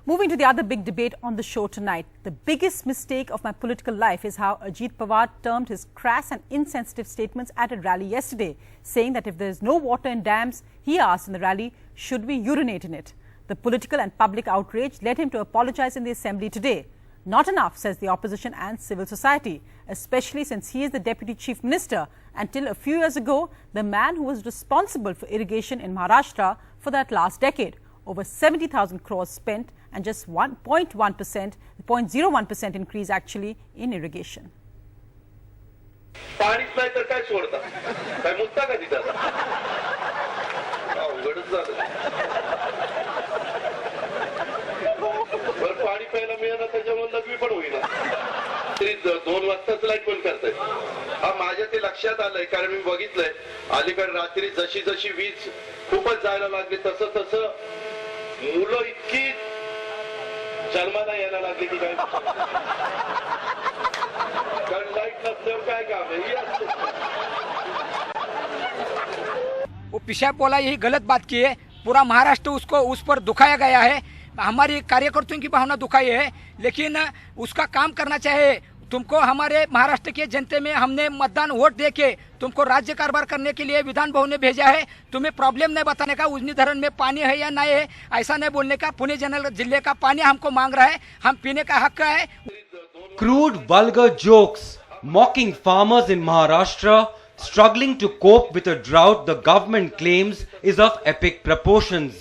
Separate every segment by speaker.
Speaker 1: Moving to the other big debate on the show tonight, the biggest mistake of my political life is how Ajit Pawar termed his crass and insensitive statements at a rally yesterday, saying that if there is no water in dams, he asked in the rally, should we urinate in it? The political and public outrage led him to apologize in the assembly today. Not enough, says the opposition and civil society, especially since he is the Deputy Chief Minister. Until a few years ago, the man who was responsible for irrigation in Maharashtra for that last decade. Over 70,000 crores spent and just 0.01% increase actually in irrigation.
Speaker 2: पाणीच नाही तर काय सोडता काय मुद्दा का तिथं अवघडच झालं बरं पाणी प्यायला मिळालं त्याच्यामुळे लघवी पण होईना तरी 2 वाजताच लाईट बंद करतायत हा माझ्या ते लक्षात आलंय कारण मी बघितलंय अलीकडे रात्री जशी जशी वीज खूपच जायला लागली तसं तसं मुलं इतकी जन्माला यायला लागली की काय कारण लाईट नसल्यावर काय काम आहे
Speaker 3: वो पिशाब बोला यही गलत बात की है। पूरा महाराष्ट्र उसको उस पर दुखाया गया है। हमारी कार्यकर्ताओं की भावना दुखाई है, लेकिन उसका काम करना चाहिए। तुमको हमारे महाराष्ट्र के जनता में हमने मतदान वोट देके तुमको राज्य कारभार करने के लिए विधान भवन में भेजा है। तुम्हें प्रॉब्लम नहीं बताने का उजनी धरण में पानी है या नहीं है, ऐसा नहीं बोलने का। पुणे जिले का पानी हमको मांग रहा है, हम पीने का हक है।
Speaker 4: Crude, vulgar jokes mocking farmers in Maharashtra struggling to cope with a drought the government claims is of epic proportions.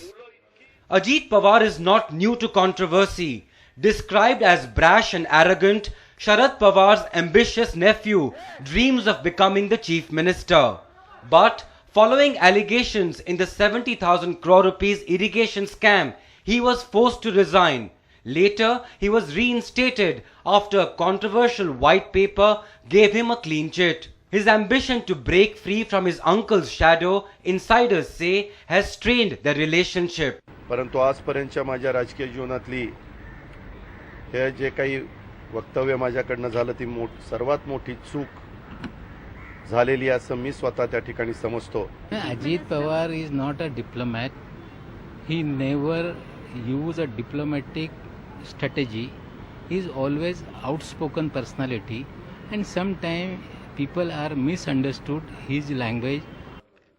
Speaker 4: Ajit Pawar is not new to controversy. Described as brash and arrogant, Sharad Pawar's ambitious nephew dreams of becoming the chief minister. But following allegations in the 70,000 crore rupees irrigation scam, he was forced to resign. Later, he was reinstated after a controversial white paper gave him a clean chit. His ambition to break free from his uncle's shadow, insiders say, has strained their relationship.
Speaker 5: परंतु आजपर्यंतच्या माझ्या राजकीय जीवनातली हे जे काही वक्तव्य माझ्याकडनं झालं ती सर्वात मोठी चूक झालेली असं मी स्वतः त्या ठिकाणी समजतो.
Speaker 6: Ajit Pawar is not a diplomat. He never use a diplomatic strategy. He is always outspoken personality, and sometimes people are misunderstood his language.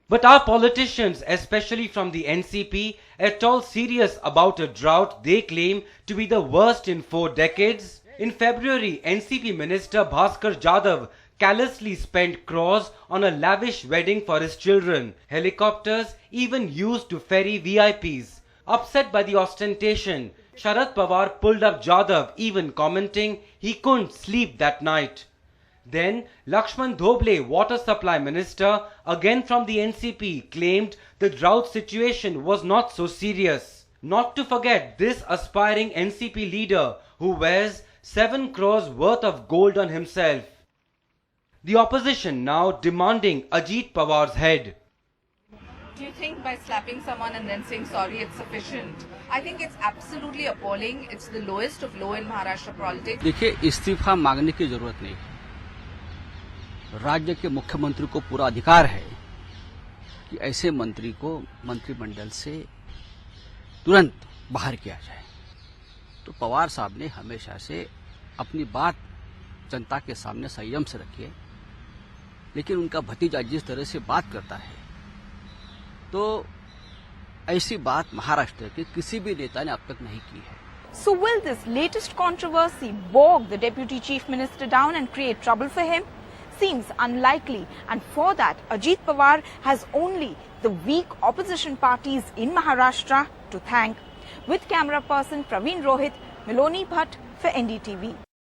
Speaker 4: But are politicians, especially from the NCP, at all serious about a drought they claim to be the worst in 4 decades? In February, NCP Minister Bhaskar Jadhav callously spent crores on a lavish wedding for his children, helicopters even used to ferry VIPs. Upset by the ostentation, Sharad Pawar pulled up Jadhav, even commenting he couldn't sleep that night. Then, Lakshman Dhoble, Water Supply Minister, again from the NCP, claimed the drought situation was not so serious. Not to forget this aspiring NCP leader who wears 7 crores worth of gold on himself. The opposition now demanding Ajit Pawar's head.
Speaker 7: Do you think by slapping someone and then saying sorry it's sufficient? I think it's absolutely appalling. It's the lowest of low in Maharashtra politics.
Speaker 8: देखिए, इस्तीफा मांगने की जरूरत नहीं है। राज्य के मुख्यमंत्री को पूरा अधिकार है कि ऐसे मंत्री को मंत्रिमंडल से तुरंत बाहर किया जाए। तो पवार साहब ने हमेशा से अपनी बात जनता के सामने संयम से रखी है, लेकिन उनका भतीजा जिस तरह से बात करता है, तो ऐसी बात महाराष्ट्र के किसी भी नेता ने अब तक नहीं की है।
Speaker 9: So will this latest controversy bog the Deputy Chief Minister down and create trouble for him? Seems unlikely, and for that Ajit Pawar has only the weak opposition parties in Maharashtra to thank. With camera person Praveen Rohit, Miloni Bhatt for NDTV.